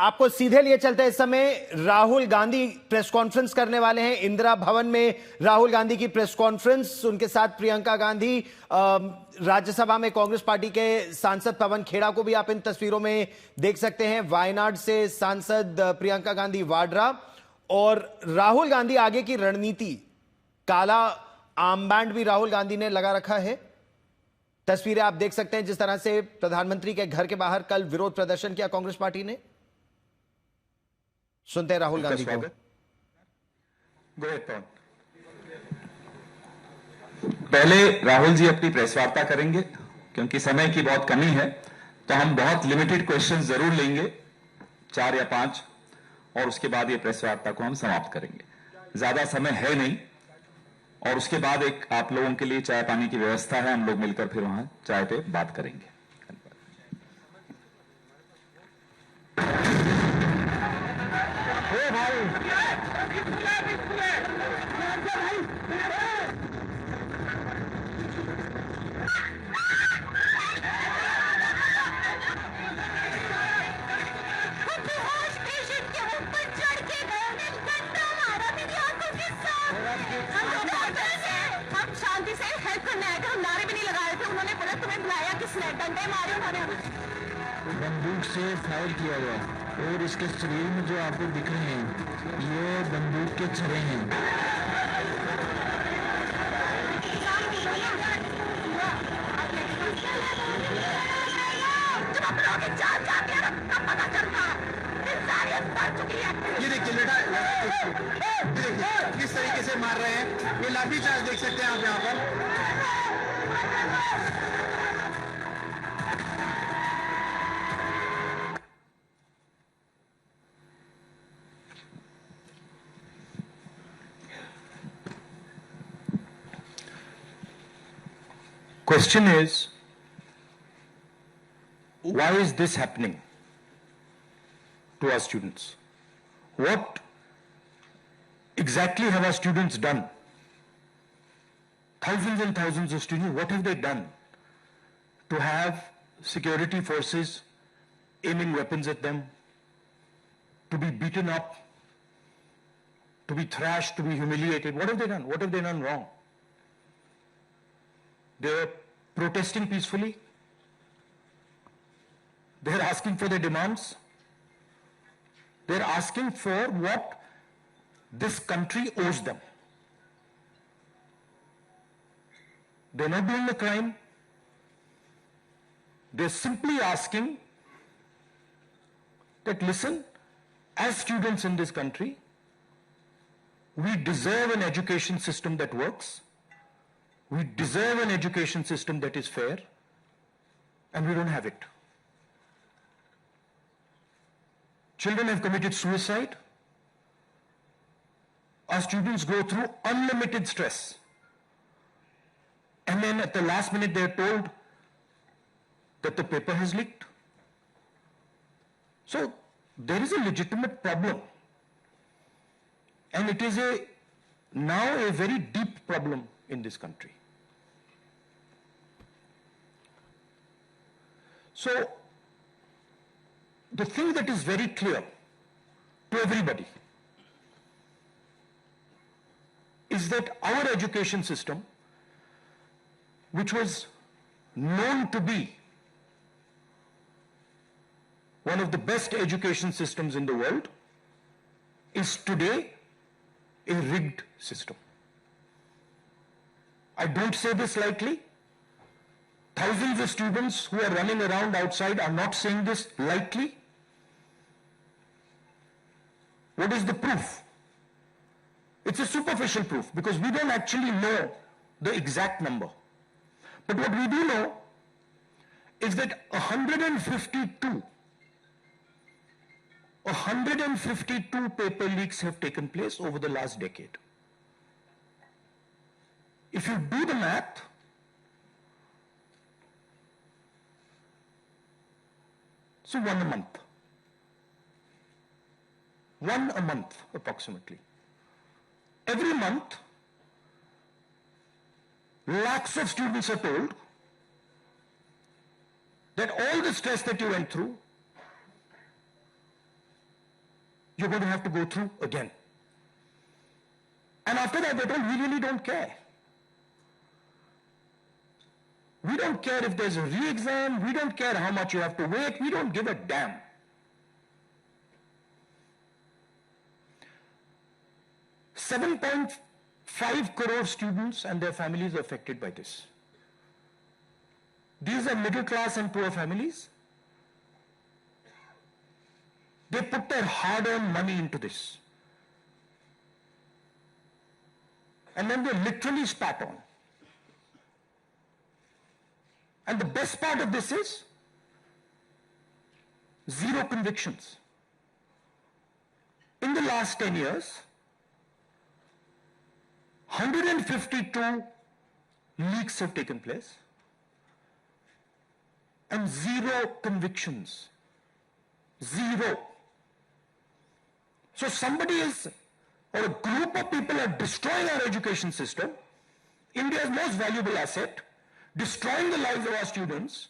आपको सीधे लिए चलते हैं। इस समय राहुल गांधी प्रेस कॉन्फ्रेंस करने वाले हैं इंदिरा भवन में। राहुल गांधी की प्रेस कॉन्फ्रेंस, उनके साथ प्रियंका गांधी। राज्यसभा में कांग्रेस पार्टी के सांसद पवन खेड़ा को भी आप इन तस्वीरों में देख सकते हैं। वायनाड से सांसद प्रियंका गांधी वाड्रा। और राहुल गांधी आगे की रणनीति, काला आर्मबैंड भी राहुल गांधी ने लगा रखा है। तस्वीरें आप देख सकते हैं जिस तरह से प्रधानमंत्री के घर के बाहर कल विरोध प्रदर्शन किया कांग्रेस पार्टी ने। सुनते हैं राहुल गांधी को। पहले राहुल जी अपनी प्रेस वार्ता करेंगे, क्योंकि समय की बहुत कमी है, तो हम बहुत लिमिटेड क्वेश्चंस जरूर लेंगे, 4 या 5, और उसके बाद ये प्रेस वार्ता को हम समाप्त करेंगे। ज्यादा समय है नहीं, और उसके बाद एक आप लोगों के लिए चाय पानी की व्यवस्था है, हम लोग मिलकर फिर वहां चाय पे बात करेंगे। हम शांति से हेल्प करने आए थे, हम नारे भी नहीं लगाए थे। उन्होंने बोला तुम्हें बुलाया किसने, डंडे मारे उन्होंने। बंदूक से फायर किया गया, और इसके शरीर में जो आपको दिख रहे हैं ये बंदूक के छर्रे हैं। जब आप लोग जान जाते हैं तब पता चलता इंसानियत बढ़ चुकी है। ये देखिए बेटा, ये देखिए किस तरीके से मार रहे हैं। ये लाठी चार्ज देख सकते हैं आप यहाँ पर। Question is, why is this happening to our students? What exactly have our students done? Thousands and thousands of students, what have they done to have security forces aiming weapons at them, to be beaten up, to be thrashed, to be humiliated? What have they done? What have they done wrong? They're protesting peacefully. They're asking for their demands. They're asking for what this country owes them. They're not doing a crime. They're simply asking that, listen, as students in this country, we deserve an education system that works. We deserve an education system that is fair, and we don't have it. Children have committed suicide. Our students go through unlimited stress. And then at the last minute they are told that the paper has leaked. So there is a legitimate problem. And it is now a very deep problem in this country. So, the thing that is very clear to everybody is that our education system, which was known to be one of the best education systems in the world, is today a rigged system. I don't say this lightly. Thousands of students who are running around outside are not saying this lightly. What is the proof? It's a superficial proof, because we don't actually know the exact number. But what we do know is that 152 paper leaks have taken place over the last decade. If you do the math, so one a month approximately. Every month, lakhs of students are told that all the stress that you went through, you're going to have to go through again. And after that, they told, we really don't care. We don't care if there's a re-exam. We don't care how much you have to wait. We don't give a damn. $7.5 crore students and their families are affected by this. These are middle class and poor families. They put their hard-earned money into this. And then they literally spat on. And the best part of this is zero convictions. In the last 10 years, 152 leaks have taken place and zero convictions. Zero. So somebody is, or a group of people are destroying our education system, India's most valuable asset, destroying the lives of our students,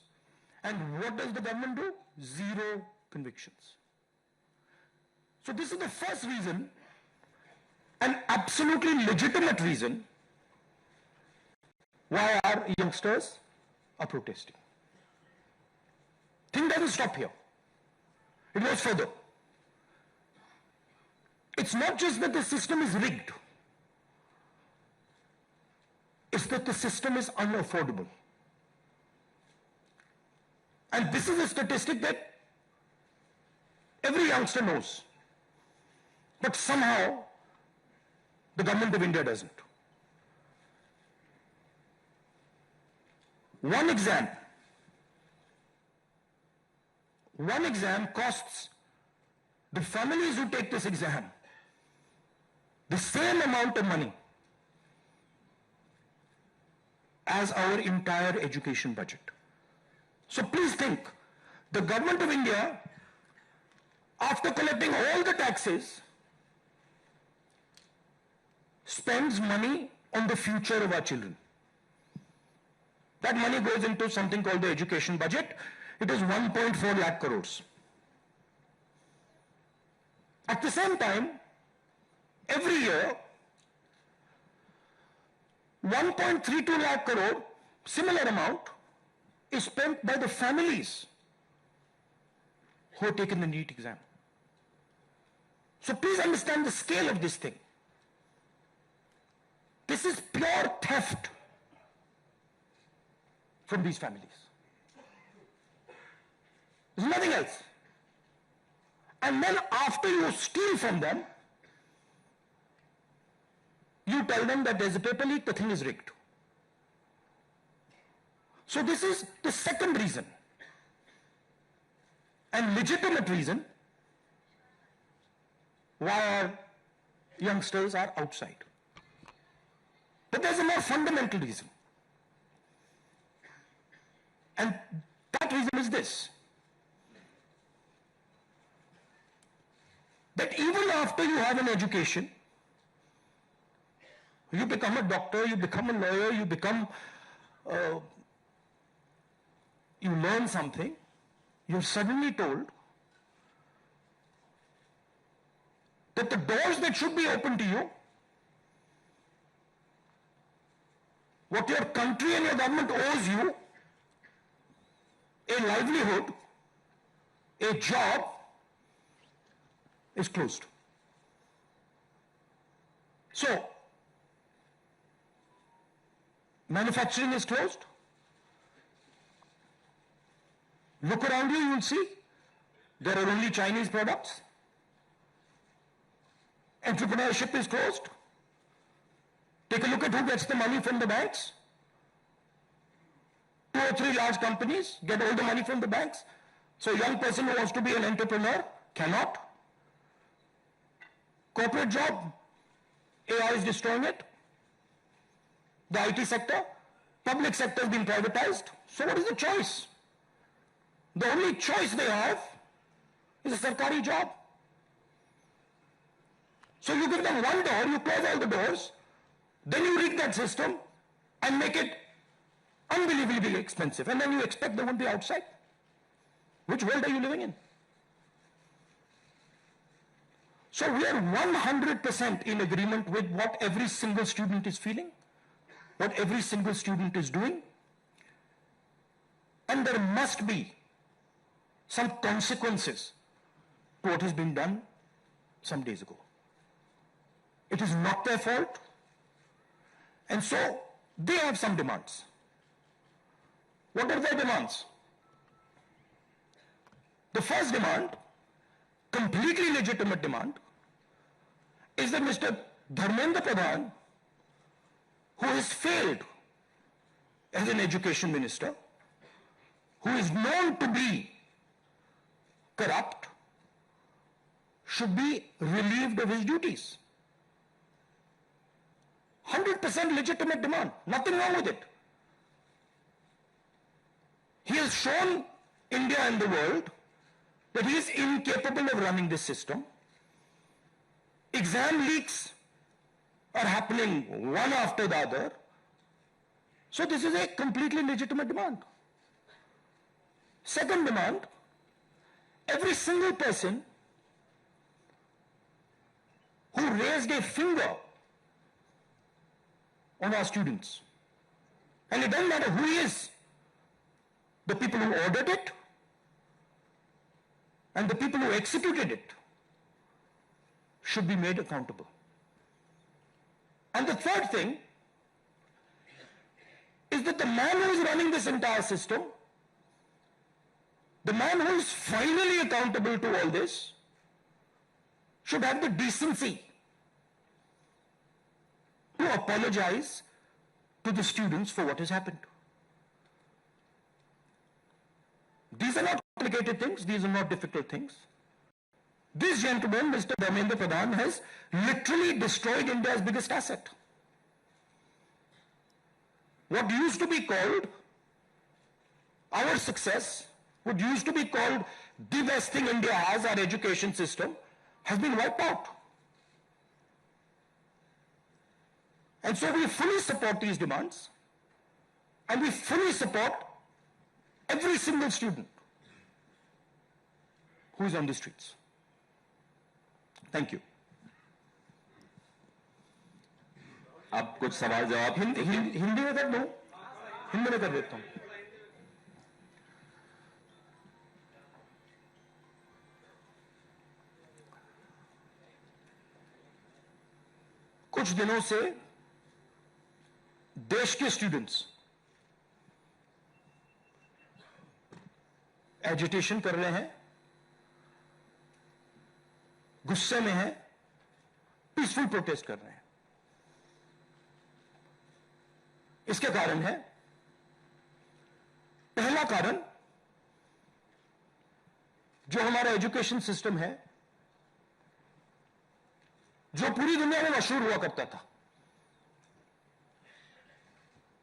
and what does the government do? Zero convictions. So this is the first reason, an absolutely legitimate reason, why our youngsters are protesting. Thing doesn't stop here. It goes further. It's not just that the system is rigged. It's that the system is unaffordable. And this is a statistic that every youngster knows. But somehow, the government of India doesn't. One exam costs the families who take this exam the same amount of money as our entire education budget. So please think, the government of India, after collecting all the taxes, spends money on the future of our children. That money goes into something called the education budget. It is 1.4 lakh crores. At the same time, every year, 1.32 lakh crore, similar amount, is spent by the families who have taken the NEET exam. So please understand the scale of this thing. This is pure theft from these families. There's nothing else. And then after you steal from them, you tell them that there's a paper leak, the thing is rigged. So this is the second reason, and legitimate reason, why our youngsters are outside. But there's a more fundamental reason. And that reason is this: that even after you have an education, you become a doctor, you become a lawyer, you become, you learn something, you're suddenly told that the doors that should be open to you, what your country and your government owes you, a livelihood, a job, is closed. So, manufacturing is closed. Look around you, you'll see there are only Chinese products. Entrepreneurship is closed. Take a look at who gets the money from the banks. 2 or 3 large companies get all the money from the banks. So a young person who wants to be an entrepreneur cannot. Corporate job, AI is destroying it. The IT sector, public sector has been privatized. So what is the choice? The only choice they have is a sarkari job. So you give them one door, you close all the doors, then you rig that system and make it unbelievably expensive, and then you expect they won't be outside. Which world are you living in? So we are 100% in agreement with what every single student is feeling, what every single student is doing, and there must be some consequences to what has been done some days ago. It is not their fault, and so they have some demands. What are their demands? The first demand, completely legitimate demand, is that Mr. Dharmendra Pradhan, who has failed as an education minister, who is known to be corrupt, should be relieved of his duties. 100% legitimate demand. Nothing wrong with it. He has shown India and the world that he is incapable of running this system. Exam leaks are happening one after the other. So this is a completely legitimate demand. Second demand, every single person who raised a finger on our students, and it doesn't matter who he is, the people who ordered it and the people who executed it should be made accountable. And the third thing is that the man who is running this entire system, the man who is finally accountable to all this, should have the decency to apologize to the students for what has happened. These are not complicated things, these are not difficult things. This gentleman, Mr. Dharmendra Pradhan, has literally destroyed India's biggest asset. What used to be called our success, what used to be called the best thing India has, our education system, has been wiped out. And so we fully support these demands, and we fully support every single student who is on the streets. Thank you. अब कुछ सवाल जवाब हिंदी में कर दो, हिंदी में कर देता हूं. कुछ दिनों से देश के स्टूडेंट्स एजिटेशन कर रहे हैं, गुस्से में हैं, पीसफुल प्रोटेस्ट कर रहे हैं. इसके कारण है, पहला कारण, जो हमारा एजुकेशन सिस्टम है, जो पूरी दुनिया में मशहूर हुआ करता था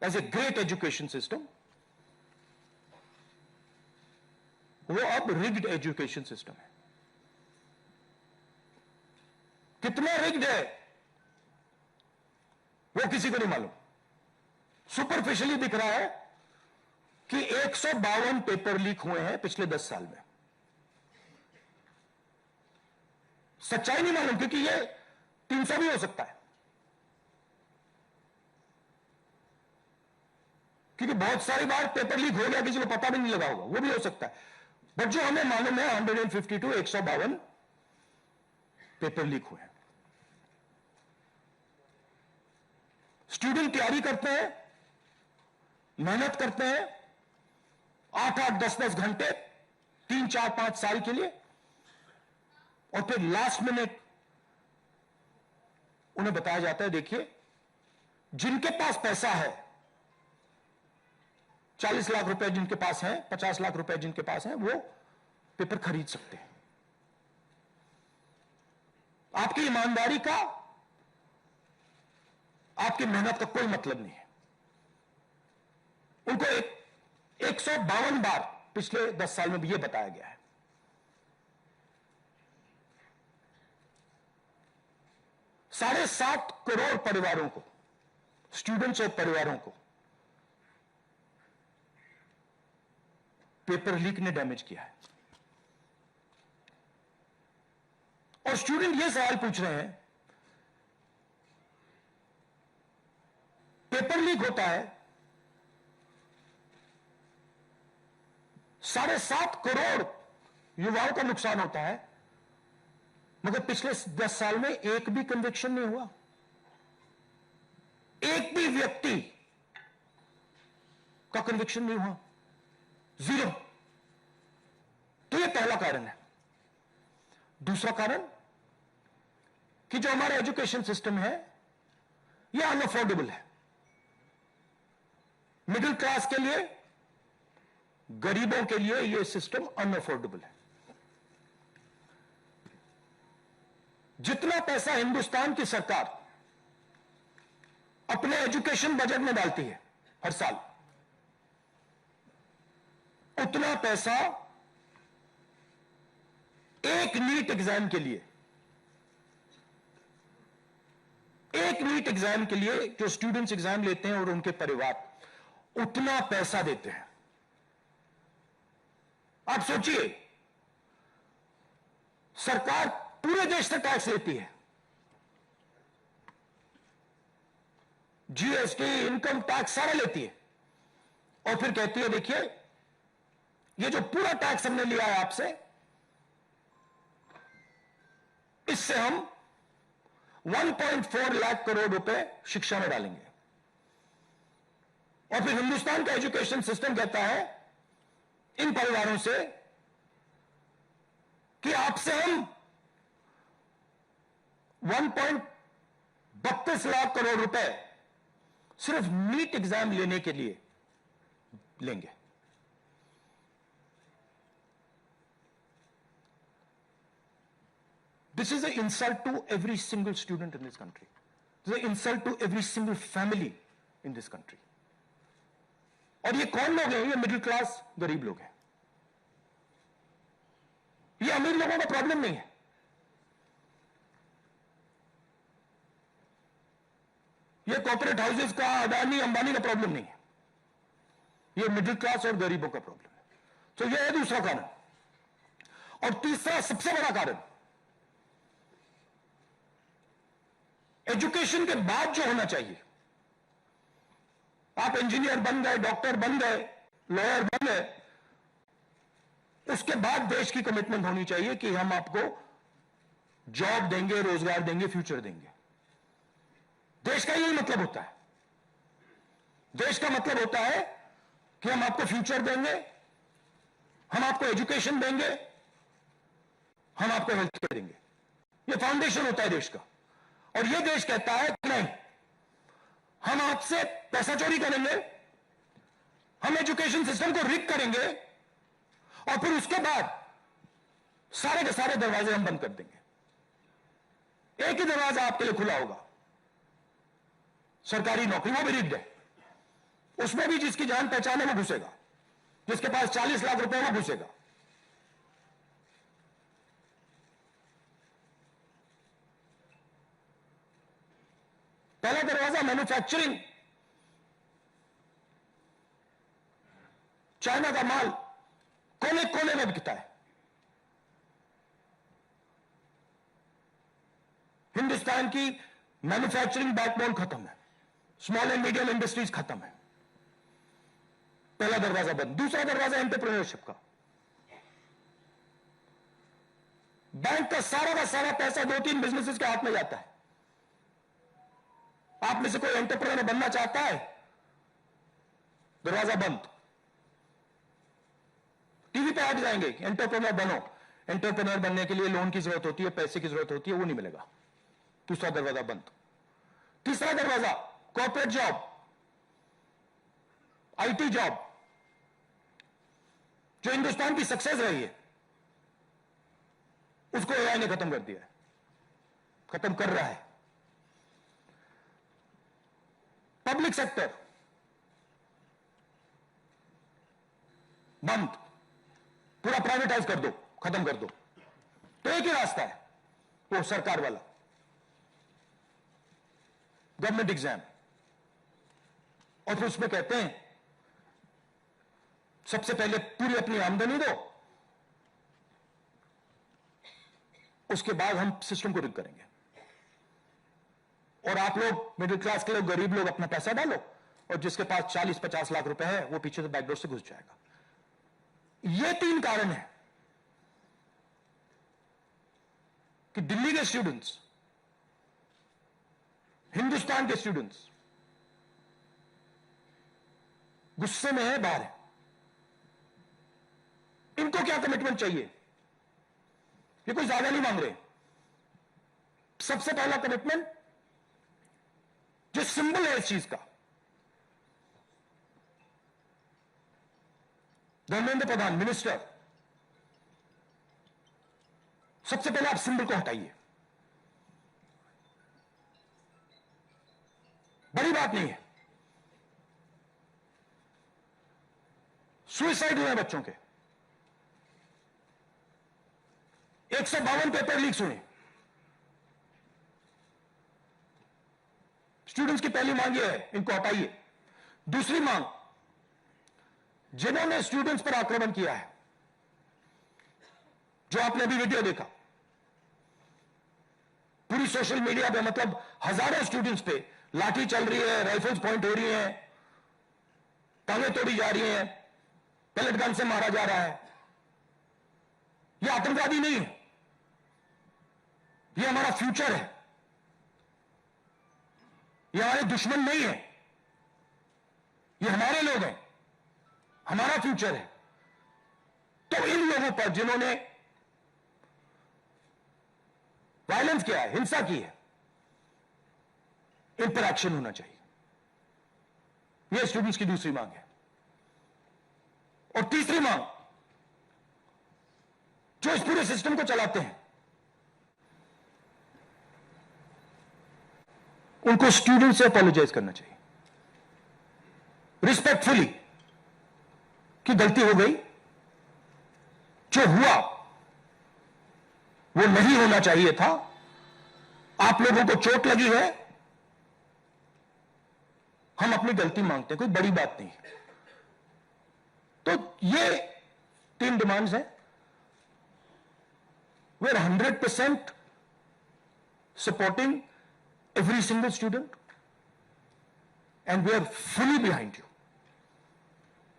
as a great education system, वो अब रिग्ड एजुकेशन सिस्टम है. कितना रिग्ड है वो किसी को नहीं मालूम. सुपरफिशियली दिख रहा है कि 152 पेपर लीक हुए हैं पिछले 10 साल में. सच्चाई नहीं मालूम, क्योंकि ये 300 भी हो सकता है, क्योंकि बहुत सारी बार पेपर लीक हो गया, किसी को पता भी नहीं लगा होगा, वो भी हो सकता है. बट जो हमें मालूम है 152 152 पेपर लीक हुए हैं. स्टूडेंट तैयारी करते हैं, मेहनत करते हैं 8-8 10-10 घंटे 3-4-5 साल के लिए, और फिर लास्ट मिनट उन्हें बताया जाता है, देखिए जिनके पास पैसा है, 40 लाख रुपए जिनके पास है, 50 लाख रुपए जिनके पास है, वो पेपर खरीद सकते हैं. आपकी ईमानदारी का, आपकी मेहनत का कोई मतलब नहीं है. उनको 152 बार पिछले 10 साल में भी यह बताया गया है. 7.5 करोड़ परिवारों को, स्टूडेंट्स और परिवारों को पेपर लीक ने डैमेज किया है. और स्टूडेंट ये सवाल पूछ रहे हैं, पेपर लीक होता है, 7.5 करोड़ युवाओं का नुकसान होता है, मगर पिछले 10 साल में एक भी कन्विक्शन नहीं हुआ, एक भी व्यक्ति का कन्विक्शन नहीं हुआ, 0। तो यह पहला कारण है। दूसरा कारण कि जो हमारा एजुकेशन सिस्टम है यह अनअफोर्डेबल है, मिडिल क्लास के लिए, गरीबों के लिए यह सिस्टम अनअफोर्डेबल है। जितना पैसा हिंदुस्तान की सरकार अपने एजुकेशन बजट में डालती है हर साल, उतना पैसा एक नीट एग्जाम के लिए, जो स्टूडेंट्स एग्जाम लेते हैं और उनके परिवार, उतना पैसा देते हैं। आप सोचिए, सरकार पूरे देश से टैक्स लेती है, जीएसटी, इनकम टैक्स सारा लेती है, और फिर कहती है देखिए ये जो पूरा टैक्स हमने लिया है आपसे, इससे हम 1.4 लाख करोड़ रुपए शिक्षा में डालेंगे। और फिर हिंदुस्तान का एजुकेशन सिस्टम कहता है इन परिवारों से कि आपसे हम 1.32 लाख करोड़ रुपए सिर्फ नीट एग्जाम लेने के लिए लेंगे। This is an insult to every single student in this country. This is an insult to every single family in this country. और ये कौन लोग हैं? ये मिडिल क्लास गरीब लोग हैं। ये अमीर लोगों का प्रॉब्लम नहीं है। ये कॉर्पोरेट हाउसेस का, अडानी अंबानी का प्रॉब्लम नहीं है। ये मिडिल क्लास और गरीबों का प्रॉब्लम है। तो ये है दूसरा कारण। और तीसरा सबसे बड़ा कारण, एजुकेशन के बाद जो होना चाहिए, आप इंजीनियर बन गए, डॉक्टर बन गए, लॉयर बन गए, उसके बाद देश की कमिटमेंट होनी चाहिए कि हम आपको जॉब देंगे, रोजगार देंगे, फ्यूचर देंगे। देश का यही मतलब होता है। देश का मतलब होता है कि हम आपको फ्यूचर देंगे, हम आपको एजुकेशन देंगे, हम आपको हेल्थ केयर देंगे। ये फाउंडेशन होता है देश का। और ये देश कहता है कि नहीं, हम आपसे पैसा चोरी करेंगे, हम एजुकेशन सिस्टम को रिग करेंगे, और फिर उसके बाद सारे के सारे दरवाजे हम बंद कर देंगे। एक ही दरवाजा आपके लिए खुला होगा, सरकारी नौकरी, वो भी रिग्ड है। उसमें भी जिसकी जान पहचान है वो घुसेगा, जिसके पास 40 लाख रुपए वो घुसेगा। पहला दरवाजा मैन्युफैक्चरिंग, चाइना का माल कोने कोने में बिकता है, हिंदुस्तान की मैन्युफैक्चरिंग बैकबोन खत्म है, स्मॉल एंड मीडियम इंडस्ट्रीज खत्म है। पहला दरवाजा बंद। दूसरा दरवाजा एंटरप्रेन्योरशिप का। बैंक का सारा पैसा 2-3 बिजनेसेस के हाथ में जाता है। आप में से कोई एंटरप्रेन्योर बनना चाहता है, दरवाजा बंद। टीवी पे हट जाएंगे, एंटरप्रेन्योर बनो। एंटरप्रेन्योर बनने के लिए लोन की जरूरत होती है, पैसे की जरूरत होती है, वो नहीं मिलेगा। दूसरा दरवाजा बंद। तीसरा दरवाजा कॉर्पोरेट जॉब, आईटी जॉब, जो हिंदुस्तान की सक्सेस रही है, उसको एआई ने खत्म कर दिया है, खत्म कर रहा है। पब्लिक सेक्टर बंद, पूरा प्राइवेटाइज कर दो, खत्म कर दो। तो एक ही रास्ता है, वो सरकार वाला, गवर्नमेंट एग्जाम। और फिर उसमें कहते हैं सबसे पहले पूरी अपनी आमदनी दो, उसके बाद हम सिस्टम को रिग करेंगे। और आप लोग मिडिल क्लास के लोग, गरीब लोग अपना पैसा डालो, और जिसके पास 40-50 लाख रुपए है वो पीछे से बैकडोर से घुस जाएगा। ये 3 कारण है कि दिल्ली के स्टूडेंट्स, हिंदुस्तान के स्टूडेंट्स गुस्से में है, बाहर है। इनको क्या कमिटमेंट चाहिए? ये कोई ज्यादा नहीं मांग रहे। सबसे पहला कमिटमेंट जो सिंबल है इस चीज का, धर्मेंद्र प्रधान मिनिस्टर, सबसे पहले आप सिंबल को हटाइए। बड़ी बात नहीं है। सुसाइड हुए हैं बच्चों के, 152 पेपर लीक्स हुए। स्टूडेंट्स की पहली मांग यह है, इनको हटाइए। दूसरी मांग, जिन्होंने स्टूडेंट्स पर आक्रमण किया है, जो आपने अभी वीडियो देखा, पूरी सोशल मीडिया पे, मतलब हजारों स्टूडेंट्स पे लाठी चल रही है, राइफल्स पॉइंट हो रही हैं, टांगें तोड़ी जा रही हैं, पेलेट गन से मारा जा रहा है। यह आतंकवादी नहीं है, यह हमारा फ्यूचर है, यह हमारे दुश्मन नहीं है, ये हमारे लोग हैं, हमारा फ्यूचर है। तो इन लोगों पर जिन्होंने वायलेंस किया है, हिंसा की है, इन पर एक्शन होना चाहिए। यह स्टूडेंट्स की दूसरी मांग है। और तीसरी मांग, जो इस पूरे सिस्टम को चलाते हैं, उनको स्टूडेंट से अपोलोजाइज करना चाहिए रिस्पेक्टफुली कि गलती हो गई, जो हुआ वो नहीं होना चाहिए था, आप लोगों को चोट लगी है, हम अपनी गलती मांगते हैं, कोई बड़ी बात नहीं है। तो ये 3 डिमांड्स हैं। We are 100% supporting every single student, and we are fully behind you,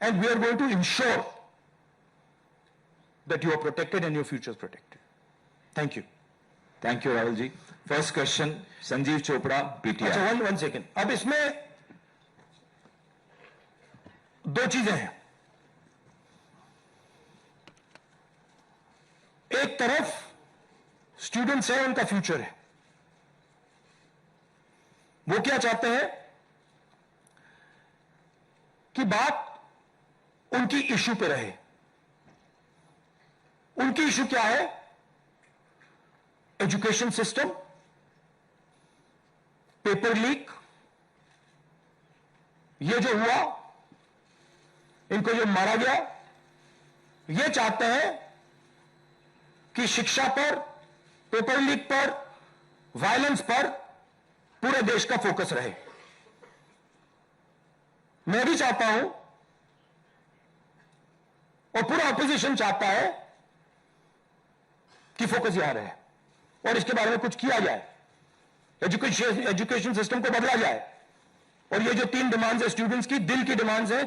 and we are going to ensure that you are protected and your future is protected. Thank you. Thank you Rahul ji. First question Sanjeev Chopra, PTI. अच्छा, one second. अब इसमें 2 चीजें हैं। एक तरफ students हैं, उनका future है, वो क्या चाहते हैं कि बात उनकी इशू पे रहे। उनकी इशू क्या है? एजुकेशन सिस्टम, पेपर लीक, ये जो हुआ, इनको जो मारा गया, ये चाहते हैं कि शिक्षा पर, पेपर लीक पर, वायलेंस पर पूरे देश का फोकस रहे। मैं भी चाहता हूं और पूरा ऑपोजिशन चाहता है कि फोकस यहां रहे और इसके बारे में कुछ किया जाए, एजुकेशन सिस्टम को बदला जाए। और ये जो 3 डिमांड्स है स्टूडेंट्स की, दिल की डिमांड्स है,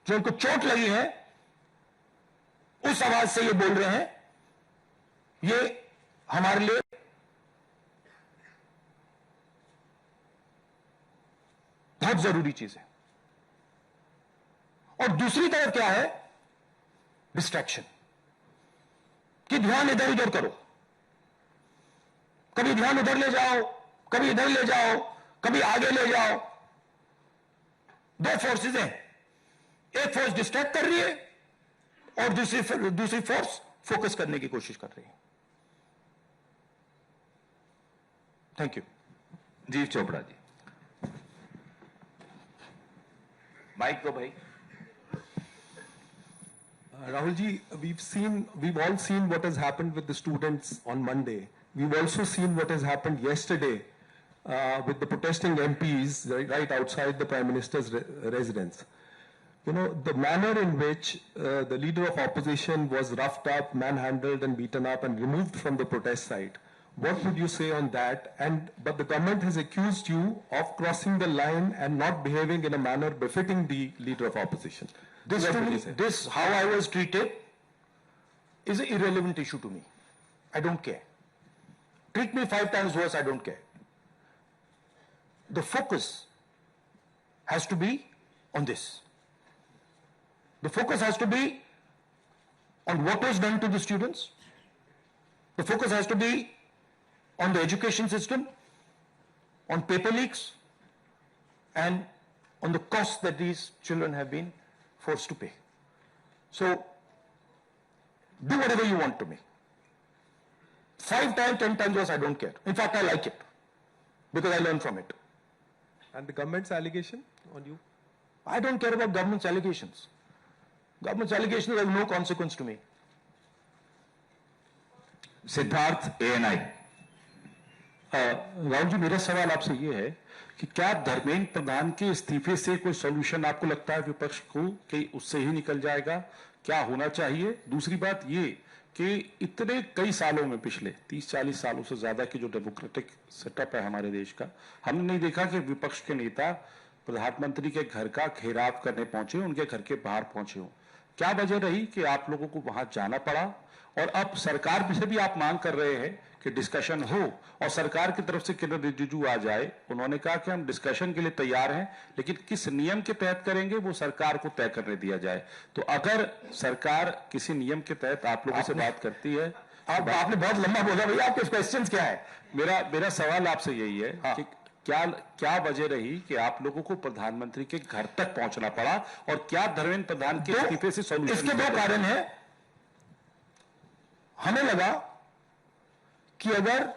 जो उनको चोट लगी है, उस आवाज से ये बोल रहे हैं, ये हमारे लिए बहुत जरूरी चीज है। और दूसरी तरफ क्या है? डिस्ट्रैक्शन, कि ध्यान इधर उधर करो, कभी ध्यान उधर ले जाओ, कभी इधर ले जाओ, कभी आगे ले जाओ। 2 फोर्सेस हैं, एक फोर्स डिस्ट्रैक्ट कर रही है और दूसरी फोर्स फोकस करने की कोशिश कर रही है। Thank you. जीव चोपड़ा जी, माइक को भाई। Rahul ji, we've all seen what has happened with the students on Monday. We've also seen what has happened yesterday with the protesting MPs right outside the Prime Minister's residence. you know, the manner in which the leader of opposition was roughed up, manhandled and beaten up and removed from the protest site. What would you say on that? But the government has accused you of crossing the line and not behaving in a manner befitting the leader of opposition. This What to would me, you say? this how I was treated is an irrelevant issue to me. I don't care. Treat me 5 times worse, I don't care. The focus has to be on this. The focus has to be on what was done to the students. The focus has to be on the education system, on paper leaks, and on the costs that these children have been forced to pay. So, do whatever you want to me. 5 times, 10 times worse, I don't care. In fact, I like it because I learn from it. And the government's allegation on you? I don't care about government's allegations. Government's allegations have no consequence to me. Siddharth ANI। Rahul ji, मेरा सवाल आपसे ये है कि क्या धर्मेंद्र प्रधान के इस्तीफे से कोई सॉल्यूशन आपको लगता है विपक्ष को कि उससे ही निकल जाएगा? क्या होना चाहिए? दूसरी बात ये कि इतने कई सालों में, पिछले 30-40 सालों से ज्यादा की जो डेमोक्रेटिक सेटअप है हमारे देश का, हमने नहीं देखा कि विपक्ष के नेता प्रधानमंत्री के घर का घेराव करने पहुंचे, उनके घर के बाहर पहुंचे हो। क्या वजह रही कि आप लोगों को वहां जाना पड़ा? और अब सरकार से भी आप मांग कर रहे हैं कि डिस्कशन हो, और सरकार की तरफ से किरण रिजिजू आ जाए। उन्होंने कहा कि हम डिस्कशन के लिए तैयार हैं, लेकिन किस नियम के तहत करेंगे वो सरकार को तय करने दिया जाए। तो अगर सरकार किसी नियम के तहत आप लोगों से बात करती है, आपने बहुत लंबा बोला भैया, आपके क्वेश्चन क्या है? मेरा सवाल आपसे यही है कि क्या वजह रही कि आप लोगों को प्रधानमंत्री के घर तक पहुंचना पड़ा, और क्या धर्मेंद्र प्रधान के इस्तीफे से सॉल्यूशन? इसके 2 कारण है। हमें लगा कि अगर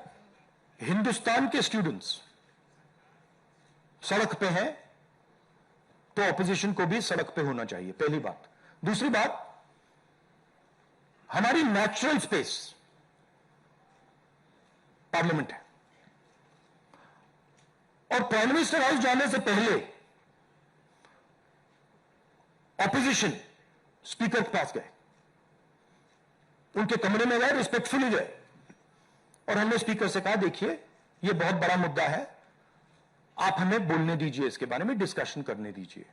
हिंदुस्तान के स्टूडेंट्स सड़क पे हैं तो ऑपोजिशन को भी सड़क पे होना चाहिए, पहली बात। दूसरी बात, हमारी नेचुरल स्पेस पार्लियामेंट है, और प्राइम मिनिस्टर हाउस जाने से पहले ऑपोजिशन स्पीकर के पास गए, उनके कमरे में गए, रिस्पेक्टफुली गए, और हमने स्पीकर से कहा देखिए ये बहुत बड़ा मुद्दा है, आप हमें बोलने दीजिए, इसके बारे में डिस्कशन करने दीजिए।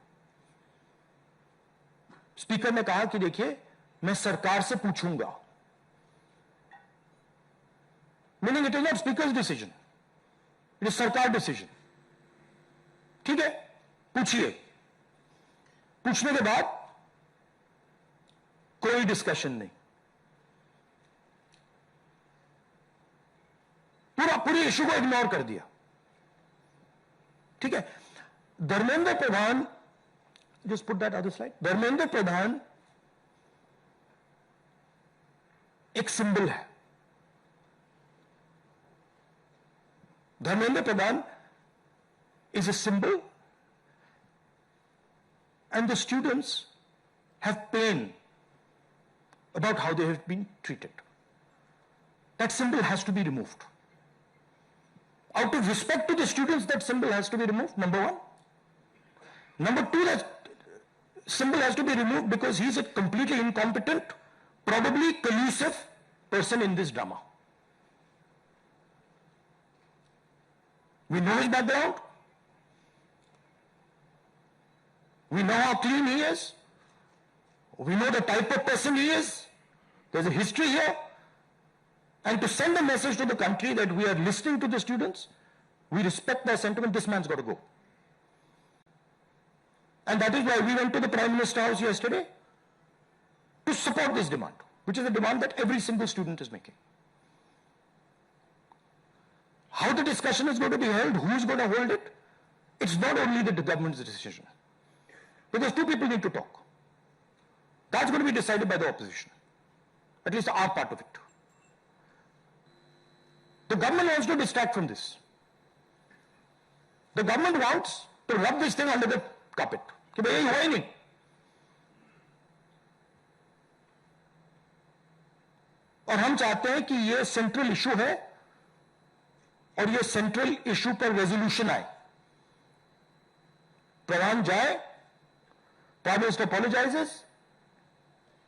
स्पीकर ने कहा कि देखिए मैं सरकार से पूछूंगा, meaning it is not speakers decision, it is सरकार डिसीजन। ठीक है, पूछिए। पूछने के बाद कोई डिस्कशन नहीं, पूरी इश्यू को इग्नोर कर दिया। ठीक है, Dharmendra Pradhan, just put that other slide, Dharmendra Pradhan एक सिंबल है। धर्मेंद्र प्रधान is a symbol, and the students have pain about how they have been treated. That symbol has to be removed. Out of respect to the students, that symbol has to be removed, number 1. Number 2, that symbol has to be removed because he's a completely incompetent, probably collusive person in this drama. We know his background. We know how clean he is. We know the type of person he is. There's a history here. And to send a message to the country that we are listening to the students, we respect their sentiment, this man's got to go. And that is why we went to the Prime Minister's house yesterday to support this demand, which is a demand that every single student is making. How the discussion is going to be held, who is going to hold it, it's not only the government's decision. Because 2 people need to talk. That's going to be decided by the opposition. At least our part of it. The government wants to distract from this. The government wants to rub this thing under the carpet. कि भाई ये हुआ ही नहीं. और हम चाहते हैं कि ये सेंट्रल इशू है और ये सेंट्रल इशू पर रेजोल्यूशन आए. प्रधान जाए, Prime Minister apologizes.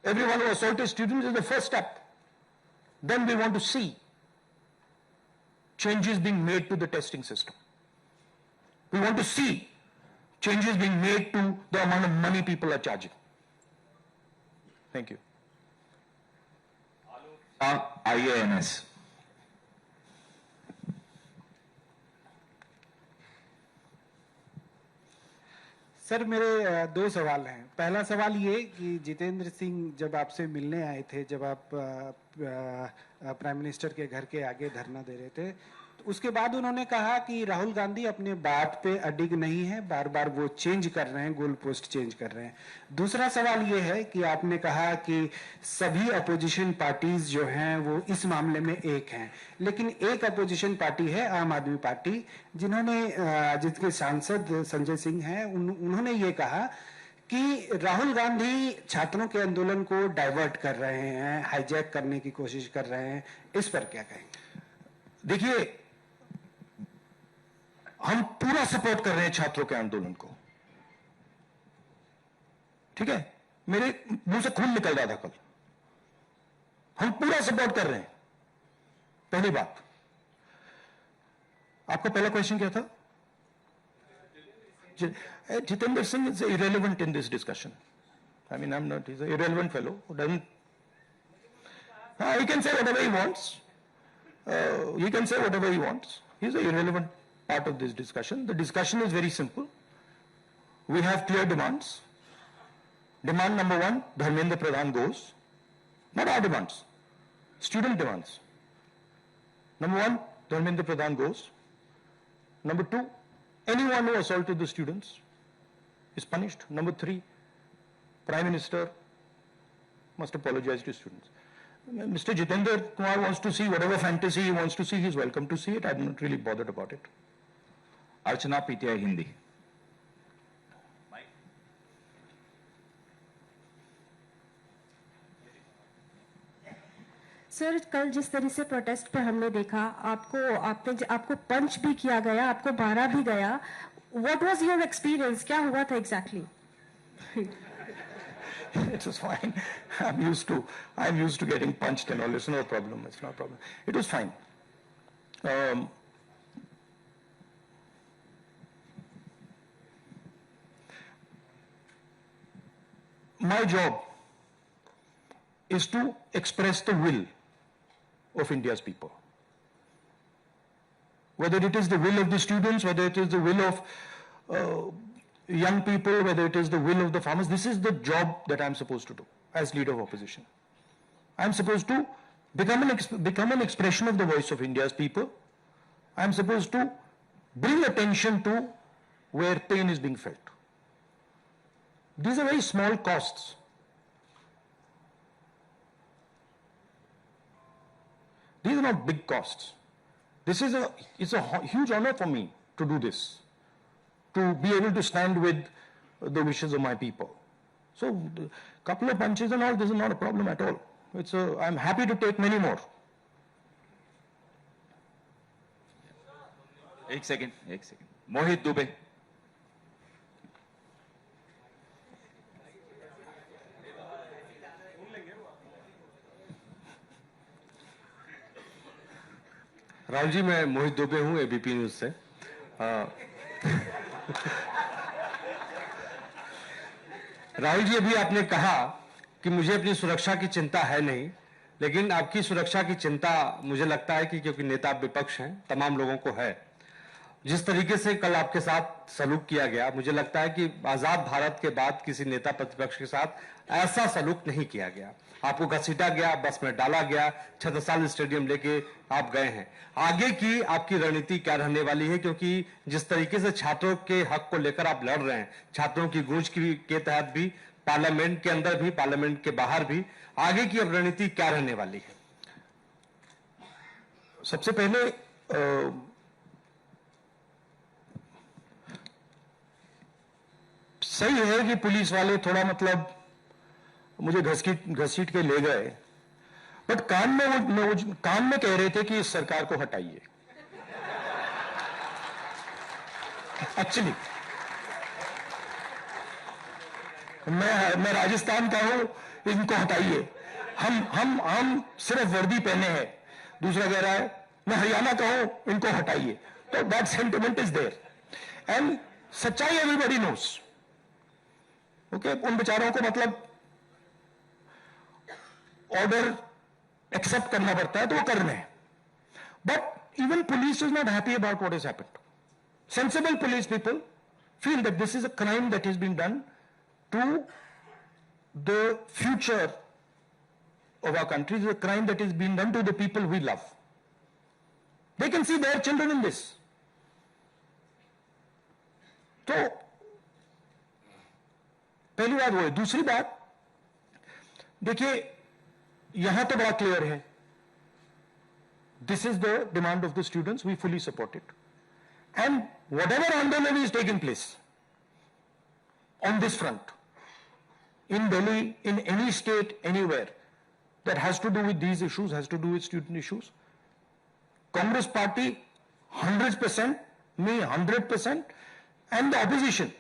Everyone who assaulted students is the first step. Then we want to see changes being made to the testing system. We want to see changes being made to the amount of money people are charging. Thank you. IANS. Sir मेरे दो सवाल हैं। पहला सवाल ये कि जितेंद्र सिंह जब आपसे मिलने आए थे, जब आप प्राइम मिनिस्टर के घर के आगे धरना दे रहे थे, तो उसके बाद उन्होंने कहा कि राहुल गांधी अपने बात पे अडिग नहीं है, बार बार वो चेंज कर रहे हैं, गोल पोस्ट चेंज कर रहे हैं। दूसरा सवाल ये है कि आपने कहा कि सभी अपोजिशन पार्टीज जो हैं वो इस मामले में एक हैं, लेकिन एक अपोजिशन पार्टी है आम आदमी पार्टी, जिसके सांसद संजय सिंह हैं, उन्होंने ये कहा कि राहुल गांधी छात्रों के आंदोलन को डाइवर्ट कर रहे हैं, हाईजैक करने की कोशिश कर रहे हैं। इस पर क्या कहेंगे? देखिए, हम पूरा सपोर्ट कर रहे हैं छात्रों के आंदोलन को, ठीक है? मेरे मुंह से खून निकल रहा था कल। हम पूरा सपोर्ट कर रहे हैं। पहली बात। आपका पहला क्वेश्चन क्या था? Jitendra Singh is irrelevant in this discussion. I mean, he's an irrelevant fellow who doesn't, he can say whatever he wants. He can say whatever he wants. He's an irrelevant part of this discussion. The discussion is very simple. We have clear demands. Demand number one, Dharmendra Pradhan goes. Not our demands, student demands. Number one, Dharmendra Pradhan goes. Number two, anyone who assaulted the students is punished. Number three, Prime Minister must apologize to students. Mr. Jitendra Kumar wants to see whatever fantasy he wants to see, he's welcome to see it. I'm not really bothered about it. Archana PTI Hindi. Sir, कल जिस तरह से protest पे हमने देखा, आपको पंच भी किया गया, आपको मारा भी गया। What was your experience? क्या हुआ था exactly? It was fine. I'm used to getting punched and all. It's no problem. It's no problem. It was fine. My job is to express the will of India's people. Whether it is the will of the students, whether it is the will of young people, whether it is the will of the farmers, this is the job that I'm supposed to do as leader of opposition. I'm supposed to become an expression of the voice of India's people. I'm supposed to bring attention to where pain is being felt. These are very small costs. These are not big costs. It's a huge honor for me to do this, to be able to stand with the wishes of my people. So, a couple of punches and all, this is not a problem at all. I'm happy to take many more. एक second. मोहित दुबे। राहुल जी, मैं मोहित दुबे हूं, ABP news से। राहुल जी, अभी आपने कहा कि मुझे अपनी सुरक्षा की चिंता है नहीं, लेकिन आपकी सुरक्षा की चिंता मुझे लगता है कि क्योंकि नेता विपक्ष हैं, तमाम लोगों को है। जिस तरीके से कल आपके साथ सलूक किया गया, मुझे लगता है कि आजाद भारत के बाद किसी नेता प्रतिपक्ष के साथ ऐसा सलूक नहीं किया गया। आपको घसीटा गया, बस में डाला गया, छत्रसाल स्टेडियम लेके आप गए हैं। आगे की आपकी रणनीति क्या रहने वाली है? क्योंकि जिस तरीके से छात्रों के हक को लेकर आप लड़ रहे हैं, छात्रों की गूंज के तहत भी, पार्लियामेंट के अंदर भी, पार्लियामेंट के बाहर भी, आगे की अब रणनीति क्या रहने वाली है? सबसे पहले सही है कि पुलिस वाले थोड़ा मुझे घसीट के ले गए, बट कान में कह रहे थे कि इस सरकार को हटाइए। एक्चुअली मैं राजस्थान का हूं, इनको हटाइए। हम सिर्फ वर्दी पहने हैं। दूसरा कह रहा है मैं हरियाणा का हूं, इनको हटाइए। तो that sentiment is there and सच्चाई एवरीबॉडी नोस। ओके, उन बेचारों को मतलब ऑर्डर एक्सेप्ट करना पड़ता है तो वो कर रहे हैं। But even police is not happy about what is happened. Sensible police people feel that this is a crime that is being done to the future of our country. This is a crime that is being done to the people we love. They can see their children in this. तो पहली बात वो है। दूसरी बात देखिए, यहां तो बड़ा क्लियर है, this is the demand of the students, we fully support it. And whatever Andolan is taking place on this front, in Delhi, in any state, anywhere, that has to do with these issues, has to do with student issues, Congress party 100%, me 100%, and the opposition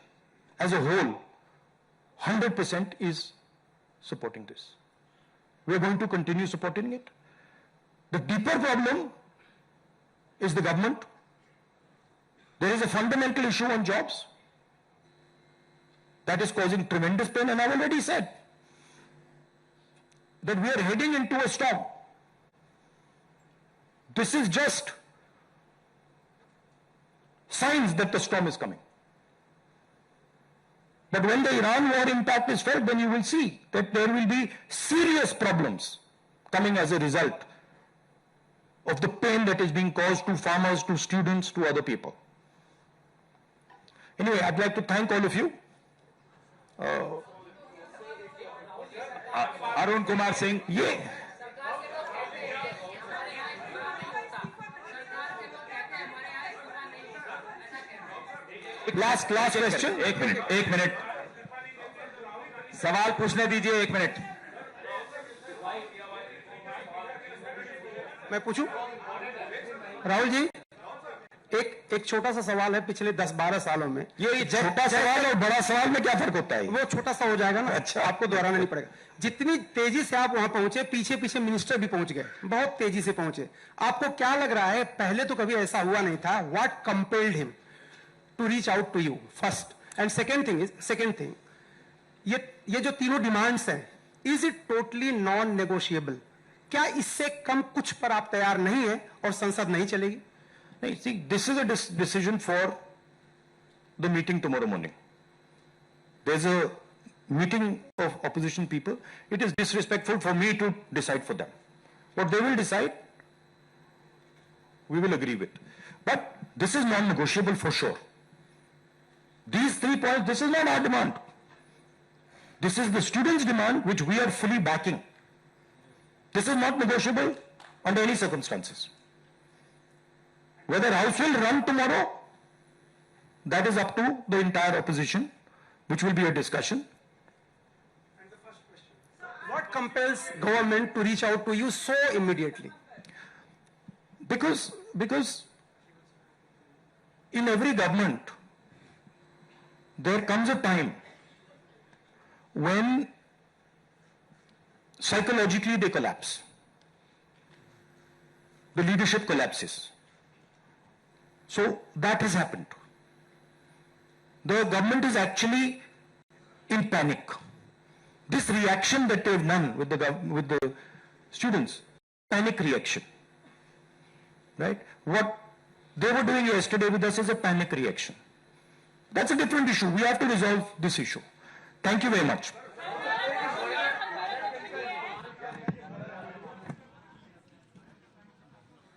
as a whole 100% is supporting this. We are going to continue supporting it. The deeper problem is the government. There is a fundamental issue on jobs that is causing tremendous pain, and I've already said that we are heading into a storm. This is just signs that the storm is coming. But when the Iran war impact is felt, then you will see that there will be serious problems coming as a result of the pain that is being caused to farmers, to students, to other people. Anyway, I'd like to thank all of you. Arun Kumar Singh, ये last question. एक minute सवाल पूछने दीजिए, 1 minute. मैं पूछूं? राहुल जी, एक छोटा सा सवाल है। पिछले 10-12 सालों में ये छोटा सवाल और बड़ा सवाल में क्या फर्क होता है? वो छोटा सा हो जाएगा ना। अच्छा, आपको दोहराना नहीं पड़ेगा। जितनी तेजी से आप वहां पहुंचे, पीछे पीछे मिनिस्टर भी पहुंच गए, बहुत तेजी से पहुंचे। आपको क्या लग रहा है, पहले तो कभी ऐसा हुआ नहीं था? What compelled him to reach out to you first? And second thing, ये जो तीनों डिमांड्स हैं, is it totally non negotiable? क्या इससे कम कुछ पर आप तैयार नहीं है और संसद नहीं चलेगी? नहीं, see, this is a decision for the meeting tomorrow morning. There's a meeting of opposition people. It is disrespectful for me to decide for them. What they will decide, we will agree with. But this is non-negotiable for sure. These 3 points, this is not our demand. This is the students' demand, which we are fully backing. This is not negotiable under any circumstances. Whether House will run tomorrow, that is up to the entire opposition, which will be a discussion. And the first question, what compels government to reach out to you so immediately? Because in every government, there comes a time when psychologically they collapse. The leadership collapses. So that has happened. The government is actually in panic. This reaction that they've done with the students, panic reaction, right? What they were doing yesterday with us is a panic reaction. That's a different issue. We have to resolve this issue. Thank you very much.